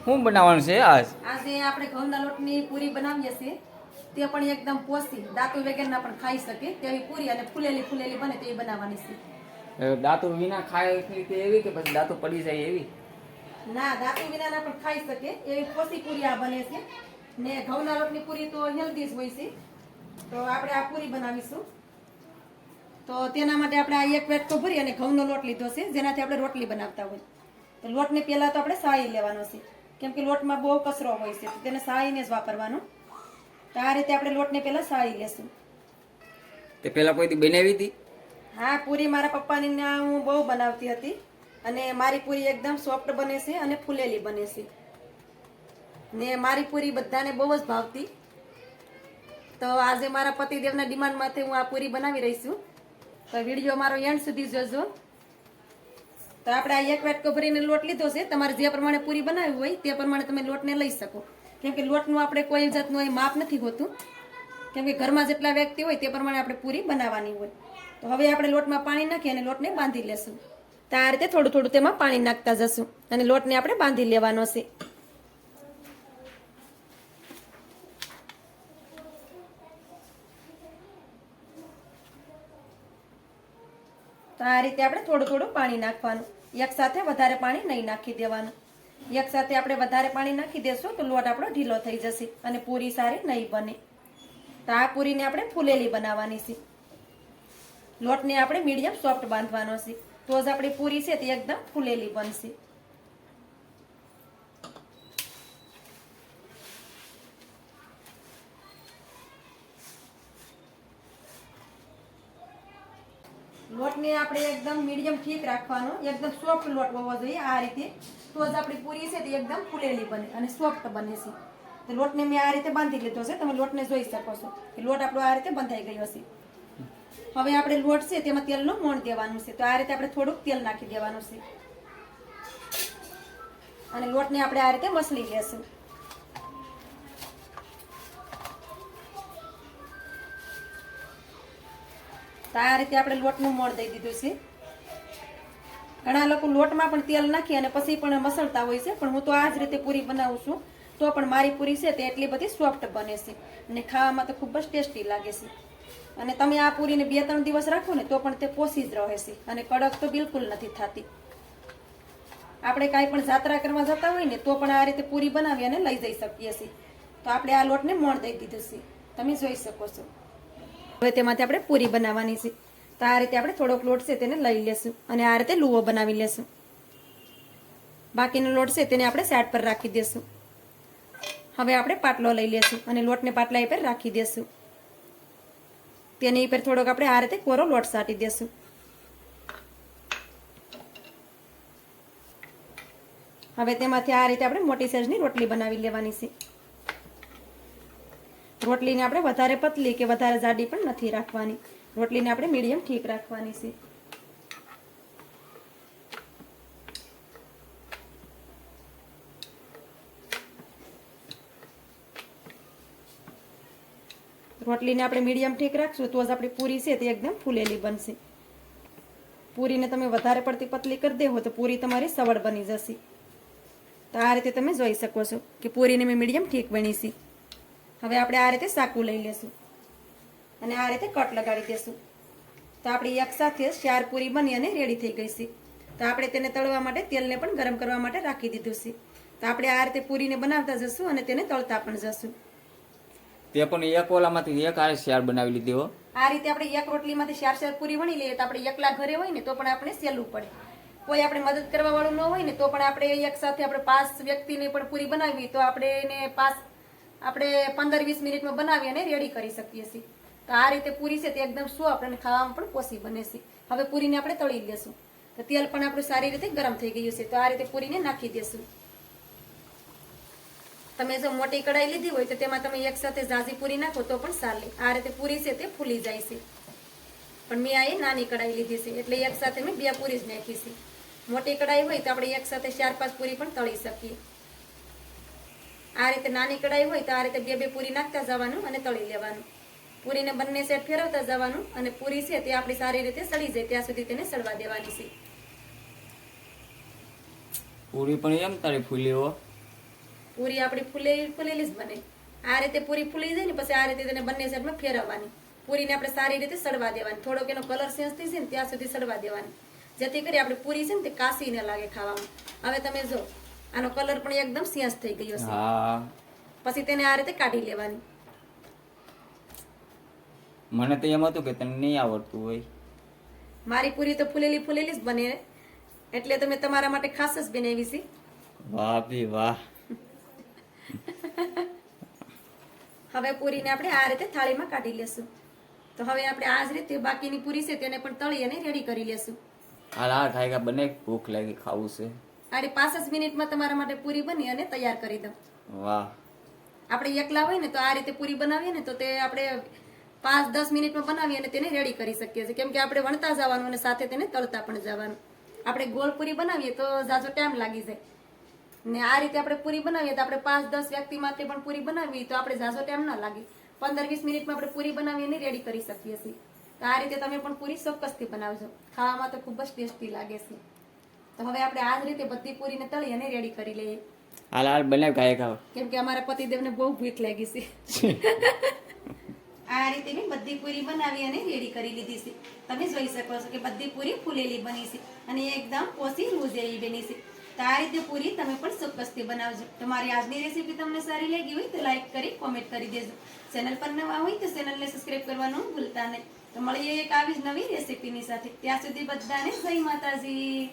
શું બનાવવાનું છે આજ? આજે આપણે ઘઉંના લોટની પૂરી બનાવીએ છીએ. તે પણ એકદમ પોસી દાંતુ વગરના પણ ખાઈ શકે તેવી પૂરી અને ફૂલેલી ફૂલેલી બને તેવી બનાવવાની છે. દાંતુ વિના ખાય કે એવી કે પછી દાંતુ પડી જાય એવી? ના, દાંતુ વિનાના પણ ખાઈ શકે એવી પોસી પૂરી આ બને છે. ને ઘઉંના લોટની પૂરી તો હેલ્ધી જ હોય છે. તો આપણે આ પૂરી બનાવીશું. તો તેના માટે આપણે આ એક વાટકો ભરી અને ઘઉંનો લોટ લીધો છે, જેનાથી આપણે રોટલી બનાવતા હોય. તો લોટને પહેલા તો આપણે સાળી લેવાનો છે, કેમ કે લોટમાં બહુ કચરો હોય છે, તેને સાળીને જ વાપરવાનો. તો આ રીતે આપણે લોટને પહેલા સાળી લેશું. તે પહેલા કોઈ દી બનાવી હતી? હા, પૂરી મારા પપ્પાની ત્યાં હું બહુ બનાવતી હતી અને મારી પૂરી એકદમ સોફ્ટ બને છે અને ફૂલેલી બને છે. ને મારી પૂરી બધાને બહુ જ ભાવતી. તો આજે મારા પતિદેવના ડિમાન્ડમાંથી હું આ પૂરી બનાવી રહી છું. તો વિડીયો મારો એન્ડ સુધી જોજો. તો આપણે આ એક વાટકો ભરીને લોટ લીધો છે. તમારે જે પ્રમાણે પૂરી બનાવવી હોય તે પ્રમાણે તમે લોટને લઈ શકો, કેમ કે લોટનું આપણે કોઈ જાતનું અહીં માપ નથી હોતું, કેમ કે ઘરમાં જેટલા વ્યક્તિ હોય તે પ્રમાણે આપણે પૂરી બનાવવાની હોય. તો હવે આપણે લોટમાં પાણી નાખી અને લોટને બાંધી લેશું. તો આ રીતે થોડું થોડું તેમાં પાણી નાખતા જશું અને લોટને આપણે બાંધી લેવાનો છે. તો આ રીતે આપણે થોડું થોડું પાણી નાખવાનું, એક સાથે વધારે પાણી નહીં નાખી દેવાનું. એક સાથે આપણે વધારે પાણી નાખી દેશું તો લોટ આપણો ઢીલો થઈ જશે અને પૂરી સારી નહીં બને. તો આ પૂરીને આપણે ફૂલેલી બનાવવાની છે. લોટને આપણે મીડિયમ સોફ્ટ બાંધવાનો છે, તો જ આપણી પૂરી છે તે એકદમ ફૂલેલી બનશે. લોટને આપણે એકદમ મીડિયમ ઠીક રાખવાનો, એકદમ સોફ્ટ લોટ હોવો જોઈએ. આ રીતે તો જ આપણી પૂરી છે તે એકદમ ફૂલેલી બને અને સોફ્ટ બને છે. તો લોટને મેં આ રીતે બાંધી લીધો છે. તમે લોટને જોઈ શકો છો કે લોટ આપણો આ રીતે બંધાઈ ગયો છે. હવે આપણે લોટ છે તેમાં તેલનું મોણ દેવાનું છે. તો આ રીતે આપણે થોડુંક તેલ નાખી દેવાનું છે અને લોટને આપણે આ રીતે મસળી લેશું. તો આ રીતે આપણે લોટનું મોણ દઈ દીધું છે. ઘણા લોકો લોટમાં પણ તેલ નાખી અને પછી પણ મસળતા હોય છે, પણ હું તો આ જ રીતે પૂરી બનાવું છું. તો પણ મારી પૂરી છે તે એટલી બધી સોફ્ટ બને છે અને ખાવામાં તો ખૂબ જ ટેસ્ટી લાગે છે. અને તમે આ પૂરીને 2-3 દિવસ રાખો ને તો પણ તે પોસી જ રહે છે અને કડક તો બિલકુલ નથી થતી. આપણે કાંઈ પણ જાત્રા કરવા જતા હોય ને તો પણ આ રીતે પૂરી બનાવી અને લઈ જઈ શકીએ છીએ. તો આપણે આ લોટને મોણ દઈ દીધું છે, તમે જોઈ શકો છો. હવે તેમાંથી આપણે પૂરી બનાવવાની છે. તો આ રીતે આપણે થોડોક લોટ છે તેને લઈ લેશું અને આ રીતે લુવો બનાવી લેશું. બાકીનો લોટ છે તેને આપણે સાઈડ પર રાખી દેશું. હવે આપણે પાટલો લઈ લેશું અને લોટને પાટલા પર રાખી દેશું. તેની ઉપર થોડોક આપણે આ રીતે કોરો લોટ સાટી દેશું. હવે તેમાંથી આ રીતે આપણે મોટી સાઈઝની રોટલી બનાવી લેવાની છે. રોટલીને આપણે વધારે પતલી કે વધારે જાડી પણ નથી રાખવાની. રોટલીને આપણે મીડિયમ ઠીક રાખવાની છે. રોટલીને આપણે મીડિયમ ઠીક રાખશું તો જ આપણી પૂરી છે તે એકદમ ફૂલેલી બનશે. પૂરીને તમે વધારે પડતી પતલી કરી દેવો તો પૂરી તમારી સવળ બની જશે. તો આ રીતે તમે જોઈ શકો છો કે પૂરીને મેં મીડિયમ ઠીક બની છે. હવે આપણે આ રીતે સાકું લઈ લેશું અને આ રીતે કટ લગાડી દેશું. તો આપણી એક સાથે 4 પૂરી બની અને રેડી થઈ ગઈ છે. તો આપણે તેને તળવા માટે તેલને પણ ગરમ કરવા માટે રાખી દીધું છે. તો આપણે આ રીતે પૂરીને બનાવતા જશું અને તેને તળતા પણ જશું. તે પણ એક ઓલામાંથી એક આ શેર બનાવી લીધી હો. આ રીતે આપણે એક રોટલીમાંથી 4 પૂરી વણી લઈએ તો આપણે એકલા ઘરે હોય ને તો પણ આપણે સહેલું પડે. કોઈ આપણે મદદ કરવા વાળું ન હોય ને તો પણ આપણે એક સાથે આપણે 5 વ્યક્તિને પણ પૂરી બનાવવી તો આપણે એને 15-20 મિનિટમાં બનાવી અને રેડી કરી શકીએ છીએ. તો આ રીતે પૂરી છે તે એકદમ સોફ્ટ અને ખાવામાં પણ પોસી બને છે. હવે પૂરીને આપણે તળી લેશું. તો તેલ પણ આપણું સારી રીતે ગરમ થઈ ગયું છે. તો આ રીતે પૂરીને નાખી દેશું. તમે જો મોટી કઢાઈ લીધી હોય તો તેમાં તમે એક સાથે ઝાઝી પૂરી નાખો તો પણ ચાલે. આ રીતે પૂરી છે તે ફૂલી જાય છે, પણ મેં આ નાની કઢાઈ લીધી છે એટલે એક સાથે મેં 2 પૂરી જ નાખી છે. મોટી કઢાઈ હોય તો આપણે એક સાથે 4-5 પૂરી પણ તળી શકીએ. આ રીતે નાની કઢાઈ હોય તો આ રીતે 2-2 પૂરી નાખતા જવાનું અને તળી લેવાનું. પૂરીને બંને સાઈડ ફેરવતા જવાનું અને પૂરી છે તે આપણી સારી રીતે સળી જાય ત્યાં સુધી તેને સળવા દેવાની છે. પૂરી પણ એમ તારી ફૂલી હો. પૂરી આપણી ફૂલેલી જ બને. આ રીતે પૂરી ફૂલી જાય ને પછી આ રીતે તેને બંને સાઈડમાં ફેરવવાની. પૂરીને આપણે સારી રીતે સડવા દેવાની. થોડોક એનો કલર ચેન્જ થઈ જાય ને ત્યાં સુધી સડવા દેવાની, જેથી કરી આપણે પૂરી છે ને તે કાસી ન લાગે ખાવામાં. હવે તમે જો આનો કલર પણ એકદમ ચેન્જ થઈ ગયો છે. હા પછી તેને આ રીતે કાઢી લેવાની. મને તો એમ હતું કે તને નહીં આવડતું હોય. મારી પૂરી તો ફૂલેલી જ બને, એટલે તમે તમારા માટે ખાસ જ બનાવી છે. વાહ બી વાહ. હવે પૂરીને આપણે આ રીતે થાળીમાં કાઢી લેશું. તો હવે આપણે આ જ રીતે બાકીની પૂરી છે તેને પણ તળી અને રેડી કરી લેશું. હાલ હાલ ખાઈ બને ભૂખ લાગી ખાવું છે. આડી 5 જ મિનિટમાં તમારા માટે પૂરી બની અને તૈયાર કરી દઉં. વાહ. આપણે એકલા હોય ને તો આ રીતે પૂરી બનાવીએ ને તો તે આપણે 5-10 મિનિટમાં બનાવી અને તેને રેડી કરી શકીએ છીએ. કેમ કે આપણે વણતા જવાનું અને સાથે તેને તળતા પણ જવાનું. આપણે ગોળ પૂરી બનાવીએ તો ઝાઝો ટાઈમ લાગી જાય ને આ રીતે આપણે પૂરી બનાવીએ તો આપણે 5-10 વ્યક્તિ માટે પણ પૂરી બનાવીએ તો આપણે ઝાઝો ટાઈમ ના લાગે. 15-20 મિનિટમાં આપણે પૂરી બનાવી અને રેડી કરી શકીએ છીએ. તો આ રીતે તમે પણ પૂરી ચોક્કસથી બનાવજો. ખાવામાં તો ખૂબ જ ટેસ્ટી લાગે છે. તો હવે આપણે આ જ રીતે બધી પૂરીને તળી અને રેડી કરી લઈએ. હાલ હાલ બનાવ ખાઈ ખાવ. કેમ કે અમારા પતિદેવને બહુ ભૂખ લાગી છે. આ રીતે મેં બધી પૂરી બનાવી અને રેડી કરી લીધી છે. તમે જોઈ શકો છો કે બધી પૂરી ફૂલેલી બની છે અને એકદમ પોસી લૂઝ એવી બની છે. તો આ રીતે પૂરી તમે પણ ચોક્કસથી બનાવજો. તો મારી આજની રેસીપી તમને સારી લાગી હોય તો લાઈક કરી કોમેન્ટ કરી દેજો. ચેનલ પર નવા હોય તો ચેનલને સબસ્ક્રાઇબ કરવાનું ભૂલતા નહીં. તો મળીએ એક આવી જ નવી રેસીપીની સાથે. ત્યાં સુધી બધાને જય માતાજી.